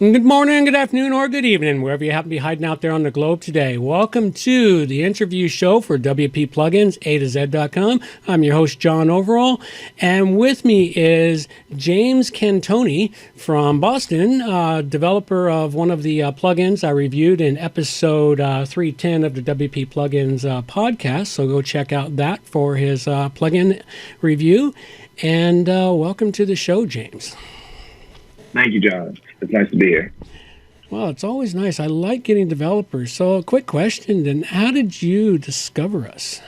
Good morning, good afternoon, or good evening, wherever you happen to be hiding out there on the globe today. Welcome to the interview show for WP Plugins, A to Z.com. I'm your host, John Overall, and with me is James Cantoni from Boston, developer of one of the plugins I reviewed in episode 310 of the WP Plugins podcast. So go check out that for his plugin review. And welcome to the show, James. Thank you, John. It's nice to be here. Well, it's always nice. I like getting developers. So, a quick question then: how did you discover us?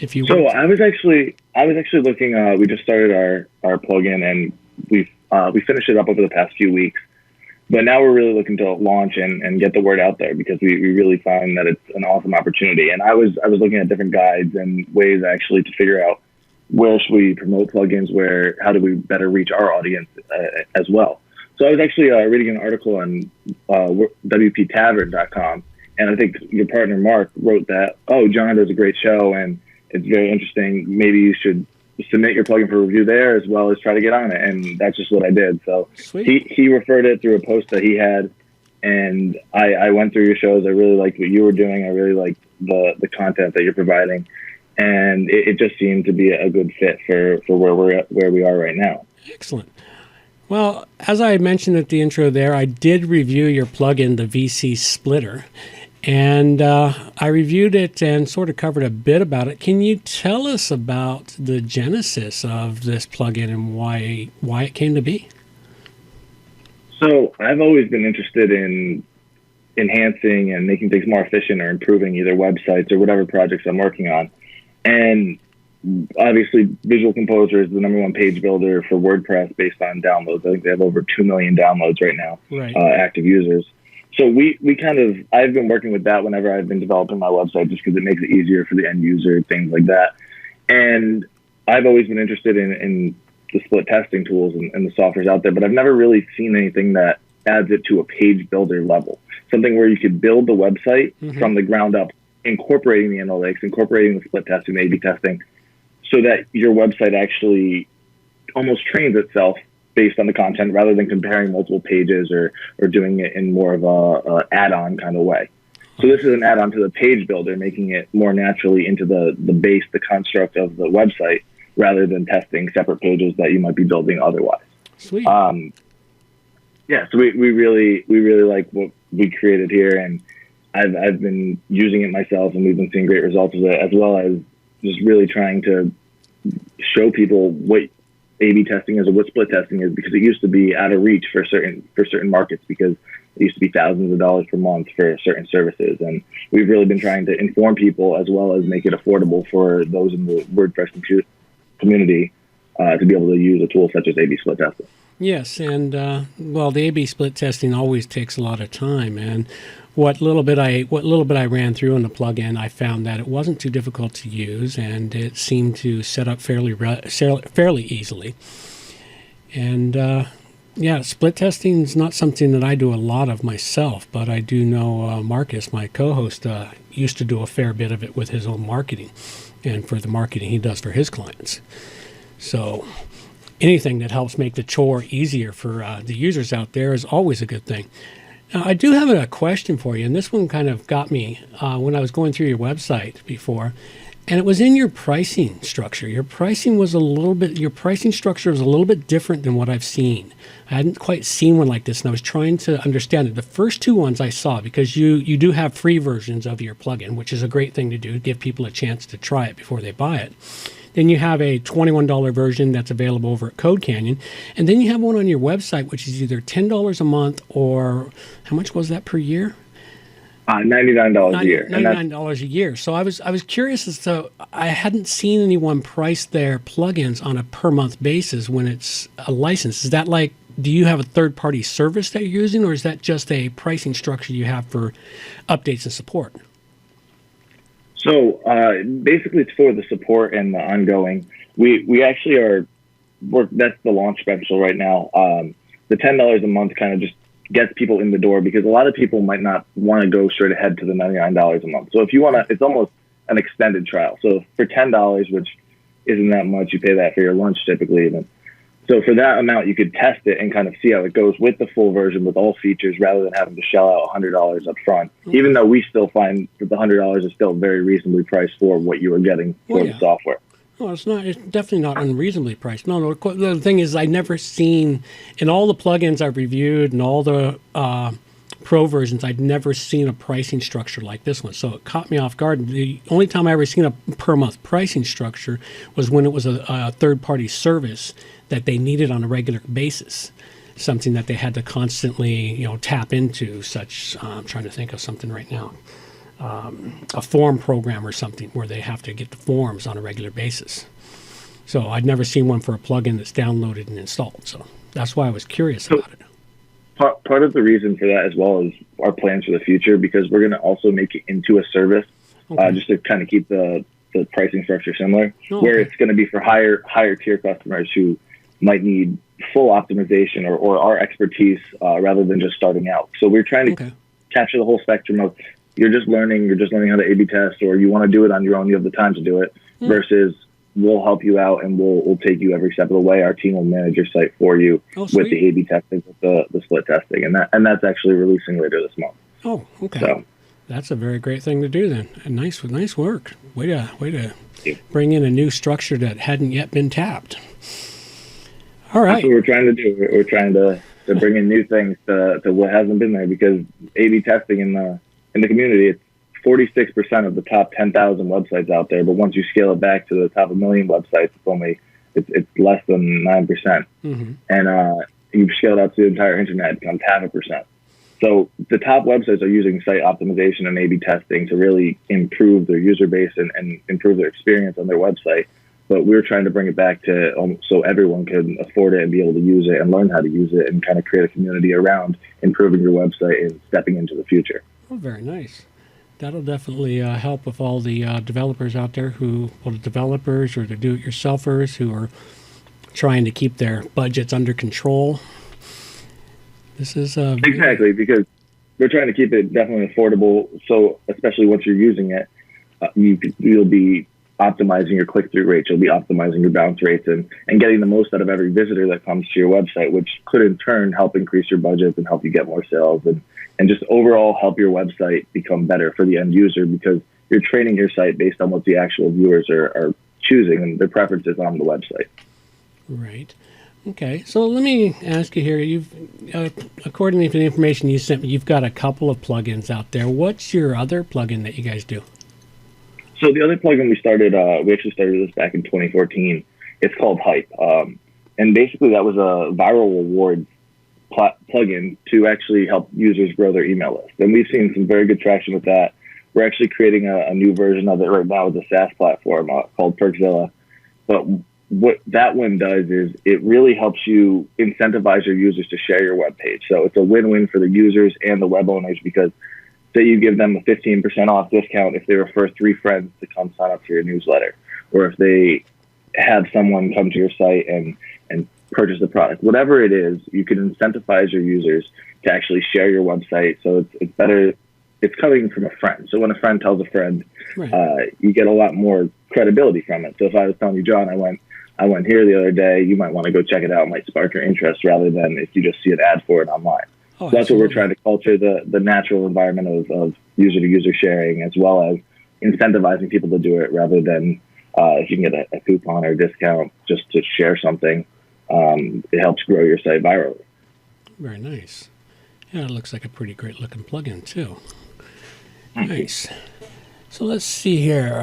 If you I was actually looking. We just started our plugin, and we finished it up over the past few weeks. But now we're really looking to launch and get the word out there because we really find that it's an awesome opportunity. And I was looking at different guides and ways actually to figure out where should we promote plugins, how do we better reach our audience as well. So I was actually reading an article on WPTavern.com, and I think your partner Mark wrote that, oh, John does a great show and it's very interesting. Maybe you should submit your plugin for review there as well as try to get on it. And that's just what I did. So he referred it through a post that he had, and I went through your shows. I really liked what you were doing. I really liked the content that you're providing. And it just seemed to be a good fit for where we are right now. Excellent. Well, as I mentioned at the intro there, I did review your plugin, the VC Splitter, and I reviewed it and sort of covered a bit about it. Can you tell us about the genesis of this plugin and why it came to be? So I've always been interested in enhancing and making things more efficient or improving either websites or whatever projects I'm working on. And obviously, Visual Composer is the #1 page builder for WordPress based on downloads. I think they have over 2 million downloads right now, active users. So I've been working with that whenever I've been developing my website just because it makes it easier for the end user, things like that. And I've always been interested in the split testing tools and the softwares out there, but I've never really seen anything that adds it to a page builder level. Something where you could build the website from the ground up, incorporating the analytics, incorporating the split testing, A/B testing, so that your website actually almost trains itself based on the content rather than comparing multiple pages or doing it in more of a add-on kind of way. So this is an add-on to the page builder, making it more naturally into the base, the construct of the website, rather than testing separate pages that you might be building otherwise. Sweet. So we really like what we created here, and I've been using it myself, and we've been seeing great results with it, as well as just really trying to show people what A/B testing is or what split testing is, because it used to be out of reach for certain markets, because it used to be thousands of dollars per month for certain services. And we've really been trying to inform people as well as make it affordable for those in the WordPress community to be able to use a tool such as A/B split testing. Yes, and the A/B split testing always takes a lot of time, and what little bit I ran through in the plugin, I found that it wasn't too difficult to use, and it seemed to set up fairly easily. And split testing is not something that I do a lot of myself, but I do know Marcus, my co-host, used to do a fair bit of it with his own marketing, and for the marketing he does for his clients. So anything that helps make the chore easier for the users out there is always a good thing. Now, I do have a question for you, and this one kind of got me when I was going through your website before, and it was in your pricing structure. Your pricing structure was a little bit different than what I've seen. I hadn't quite seen one like this, and I was trying to understand it. The first two ones I saw, because you do have free versions of your plugin, which is a great thing to do, give people a chance to try it before they buy it. Then you have a $21 version that's available over at Code Canyon. And then you have one on your website, which is either $10 a month or how much was that per year? $99 a year. $99 a year. So I was curious as to, I hadn't seen anyone price their plugins on a per month basis when it's a license. Is that like, do you have a third-party service that you're using, or is that just a pricing structure you have for updates and support? So basically, it's for the support and the ongoing. We actually that's the launch special right now. The $10 a month kind of just gets people in the door, because a lot of people might not want to go straight ahead to the $99 a month. So if you want to, it's almost an extended trial. So for $10, which isn't that much, you pay that for your lunch typically even. So for that amount, you could test it and kind of see how it goes with the full version with all features rather than having to shell out $100 up front, even though we still find that the $100 is still very reasonably priced for what you are getting for the software. Well, it's not. It's definitely not unreasonably priced. No. The thing is, I've never seen in all the plugins I've reviewed and all the pro versions, I'd never seen a pricing structure like this one. So it caught me off guard. The only time I ever seen a per month pricing structure was when it was a third party service that they needed on a regular basis, something that they had to constantly tap into. Such I'm trying to think of something right now. A form program or something where they have to get the forms on a regular basis. So I'd never seen one for a plugin that's downloaded and installed. So that's why I was curious about it. Part of the reason for that as well is our plans for the future, because we're going to also make it into a service, just to kind of keep the pricing structure similar, where it's going to be for higher tier customers who might need full optimization or our expertise rather than just starting out. So we're trying to capture the whole spectrum of you're just learning how to A/B test, or you want to do it on your own, you have the time to do it, versus we'll help you out and we'll take you every step of the way. Our team will manage your site for you with the A/B testing, with the split testing, and that's actually releasing later this month. Oh, okay. So that's a very great thing to do then. And nice work. Way to bring in a new structure that hadn't yet been tapped. All right. That's what we're trying to do. We're trying to bring in new things to what hasn't been there, because A/B testing in the community, it's 46% of the top 10,000 websites out there. But once you scale it back to the top 1 million websites, it's less than 9%. And you've scaled out to the entire internet, it becomes 0.5%. So the top websites are using site optimization and A/B testing to really improve their user base and improve their experience on their website. But we're trying to bring it back to so everyone can afford it and be able to use it and learn how to use it, and kind of create a community around improving your website and stepping into the future. Oh, very nice. That'll definitely help with all the developers out there the developers or the do-it-yourselfers who are trying to keep their budgets under control. This is exactly, because we're trying to keep it definitely affordable. So especially once you're using it, you'll be optimizing your click-through rates, you'll be optimizing your bounce rates, and getting the most out of every visitor that comes to your website, which could in turn help increase your budgets and help you get more sales and just overall help your website become better for the end user, because you're training your site based on what the actual viewers are choosing and their preferences on the website. Right. Okay. So let me ask you here, you've according to the information you sent me, you've got a couple of plugins out there. What's your other plugin that you guys do? So the other plugin we actually started this back in 2014. It's called Hype. And basically that was a viral rewards plugin to actually help users grow their email list. And we've seen some very good traction with that. We're actually creating a new version of it right now with a SaaS platform called Perkzilla. But what that one does is it really helps you incentivize your users to share your web page. So it's a win-win for the users and the web owners, because say you give them a 15% off discount if they refer 3 friends to come sign up for your newsletter, or if they have someone come to your site and purchase the product. Whatever it is, you can incentivize your users to actually share your website. So it's better. It's coming from a friend. So when a friend tells a friend, you get a lot more credibility from it. So if I was telling you, John, I went here the other day, you might want to go check it out. It might spark your interest rather than if you just see an ad for it online. Oh, so that's what we're trying to culture, the natural environment of user-to-user sharing, as well as incentivizing people to do it rather than if you can get a coupon or a discount just to share something. It helps grow your site virally. Very nice. Yeah, it looks like a pretty great looking plugin too. Nice. So let's see here.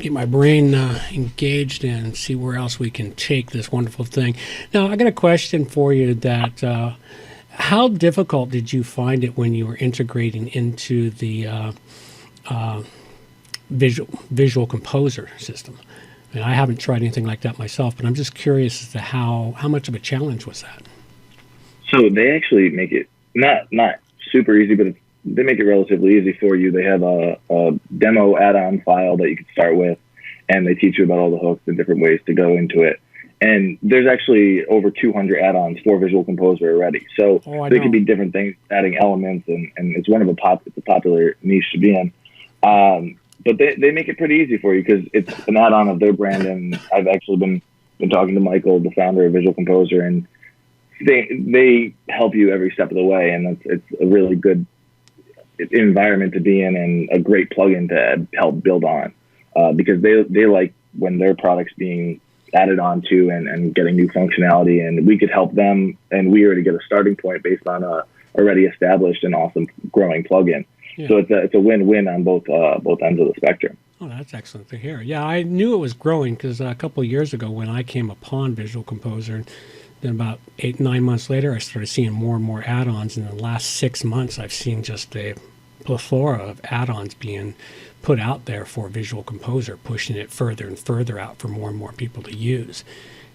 Get my brain engaged and see where else we can take this wonderful thing. Now, I got a question for you that how difficult did you find it when you were integrating into the visual composer system? I mean, I haven't tried anything like that myself, but I'm just curious as to how much of a challenge was that? So they actually make it not super easy, but they make it relatively easy for you. They have a demo add-on file that you can start with, and they teach you about all the hooks and different ways to go into it. And there's actually over 200 add-ons for Visual Composer already. So they could be different things, adding elements, and it's one of it's a popular niche to be in. But they make it pretty easy for you because it's an add-on of their brand, and I've actually been been talking to Michael, the founder of Visual Composer, and they help you every step of the way, and it's a really good environment to be in and a great plugin to help build on, because they like when their products being added on to and getting new functionality, and we could help them, and we already get a starting point based on a already established and awesome growing plugin. Yeah. So it's a win-win on both ends of the spectrum. Oh, that's excellent to hear. Yeah, I knew it was growing because a couple of years ago when I came upon Visual Composer, then about 8-9 months later, I started seeing more and more add-ons. In the last 6 months, I've seen just a plethora of add-ons being put out there for Visual Composer, pushing it further and further out for more and more people to use.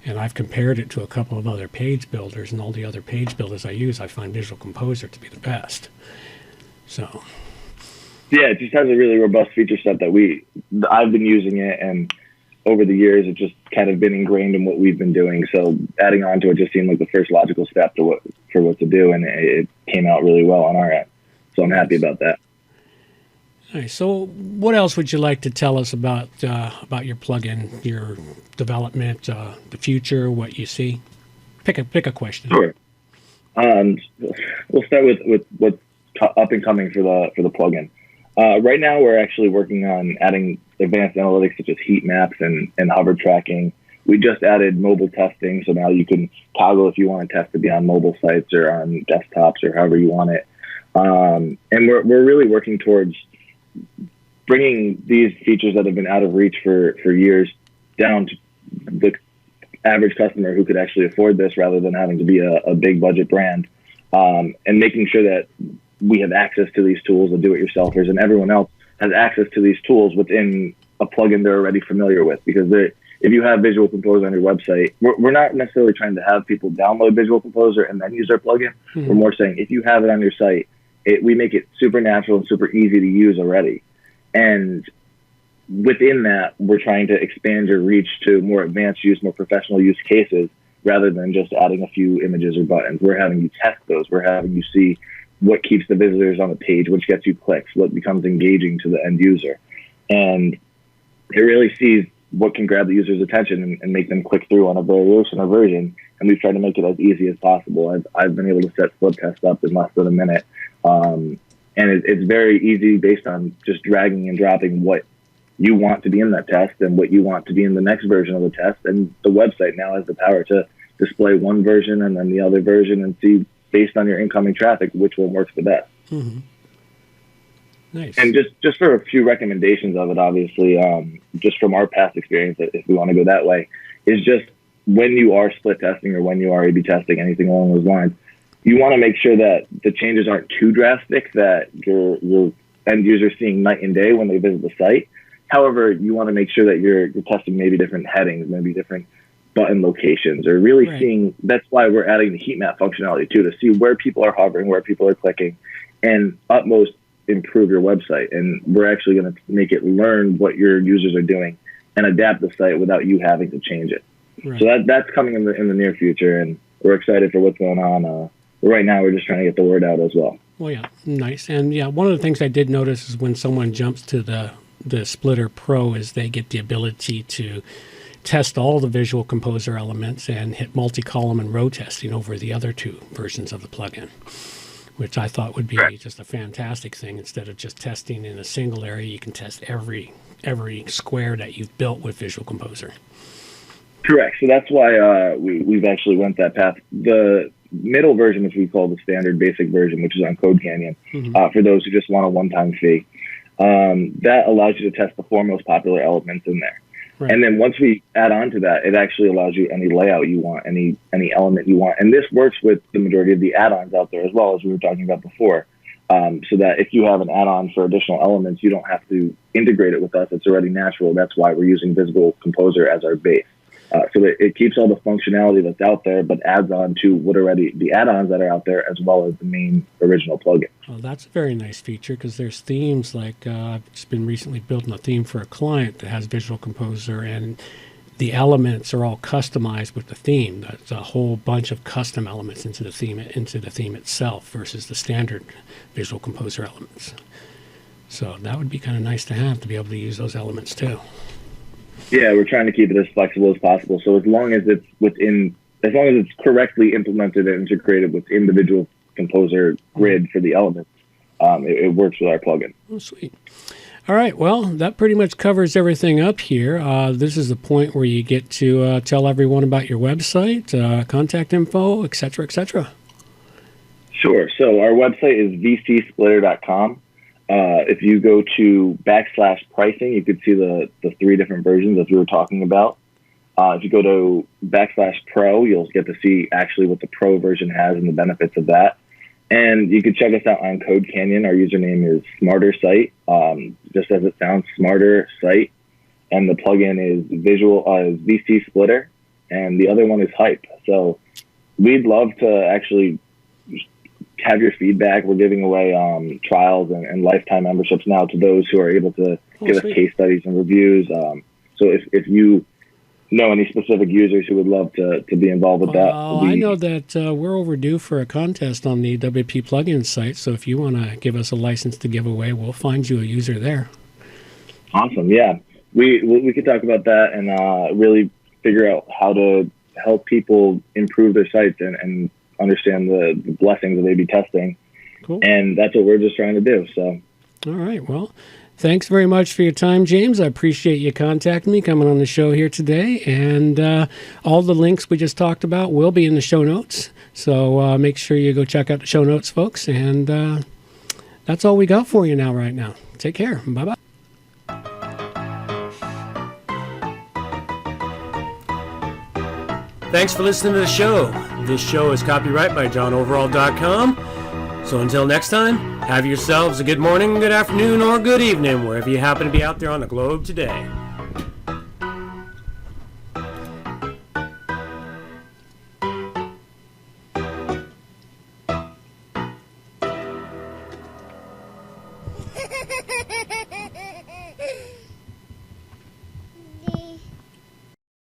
And I've compared it to a couple of other page builders, and all the other page builders I use, I find Visual Composer to be the best. So, yeah, it just has a really robust feature set that I've been using it, and over the years, it's just kind of been ingrained in what we've been doing. So adding on to it just seemed like the first logical step for what to do, and it came out really well on our end. So I'm happy about that. Nice. So what else would you like to tell us about your plugin, your development, the future, what you see? Pick a question. Sure. We'll start with what's up and coming for the plugin. Right now, we're actually working on adding advanced analytics such as heat maps and hover tracking. We just added mobile testing, so now you can toggle if you want to test to be on mobile sites or on desktops or however you want it. And we're really working towards bringing these features that have been out of reach for years down to the average customer who could actually afford this rather than having to be a big budget brand, and making sure that we have access to these tools, the do-it-yourselfers, and everyone else has access to these tools within a plugin they're already familiar with. Because if you have Visual Composer on your website, we're not necessarily trying to have people download Visual Composer and then use our plugin. Mm-hmm. We're more saying if you have it on your site, we make it super natural and super easy to use already. And within that, we're trying to expand your reach to more advanced use, more professional use cases, rather than just adding a few images or buttons. We're having you test those. We're having you see what keeps the visitors on the page, which gets you clicks, what becomes engaging to the end user. And it really sees what can grab the user's attention and make them click through on a variation or version. And we've tried to make it as easy as possible. I've been able to set split test up in less than a minute. And it's very easy based on just dragging and dropping what you want to be in that test and what you want to be in the next version of the test. And the website now has the power to display one version and then the other version and see, based on your incoming traffic, which one works the best. Mm-hmm. Nice. And just for a few recommendations of it, obviously, just from our past experience, if we want to go that way, is just when you are split testing or when you are A/B testing, anything along those lines, you want to make sure that the changes aren't too drastic, that your end user is seeing night and day when they visit the site. However, you want to make sure that you're testing maybe different headings, maybe different button locations, or really seeing. That's why we're adding the heat map functionality too, to see where people are hovering, where people are clicking, and utmost improve your website. And we're actually going to make it learn what your users are doing and adapt the site without you having to change it. Right. So that's coming in the near future, and we're excited for what's going on. Right now, we're just trying to get the word out as well. Well, yeah, nice. And yeah, one of the things I did notice is when someone jumps to the Splitter Pro, is they get the ability to test all the Visual Composer elements and hit multi-column and row testing over the other two versions of the plugin, which I thought would be just a fantastic thing. Instead of just testing in a single area, you can test every square that you've built with Visual Composer. Correct. So that's why we've actually went that path. The middle version, which we call the standard basic version, which is on Code Canyon, for those who just want a one-time fee, that allows you to test the 4 most popular elements in there. Right. And then once we add on to that, it actually allows you any layout you want, any element you want. And this works with the majority of the add-ons out there as well, as we were talking about before. So that if you have an add-on for additional elements, you don't have to integrate it with us. It's already natural. That's why we're using Visual Composer as our base. So that it keeps all the functionality that's out there, but adds on to the add-ons that are out there, as well as the main original plugin. Well, that's a very nice feature, because there's themes like I've just been recently building a theme for a client that has Visual Composer, and the elements are all customized with the theme. That's a whole bunch of custom elements into the theme itself versus the standard Visual Composer elements. So that would be kind of nice to have, to be able to use those elements too. Yeah, we're trying to keep it as flexible as possible. So as long as it's correctly implemented and integrated with individual composer grid for the elements, it works with our plugin. Oh, sweet. All right. Well, that pretty much covers everything up here. This is the point where you get to tell everyone about your website, contact info, et cetera, et cetera. Sure. So our website is vcsplitter.com. If you go to /pricing, you could see the 3 different versions as we were talking about. If you go to /pro, you'll get to see actually what the pro version has and the benefits of that. And you can check us out on Code Canyon. Our username is Smarter Site, just as it sounds, Smarter Site. And the plugin is VC Splitter, and the other one is Hype. So we'd love to actually have your feedback. We're giving away trials and lifetime memberships now to those who are able to give us case studies and reviews. So if you know any specific users who would love to be involved with that. I know that we're overdue for a contest on the WP plugin site, so if you want to give us a license to give away, we'll find you a user there. Awesome, yeah. We could talk about that and really figure out how to help people improve their sites and understand the blessings of A/B testing. Cool. And that's what we're just trying to do. So, all right, well, thanks very much for your time, James. I appreciate you contacting me, coming on the show here today. And all the links we just talked about will be in the show notes. So make sure you go check out the show notes, folks. And that's all we got for you right now. Take care. Bye-bye. Thanks for listening to the show. This show is copyright by johnoverall.com. So until next time, have yourselves a good morning, good afternoon, or good evening, wherever you happen to be out there on the globe today.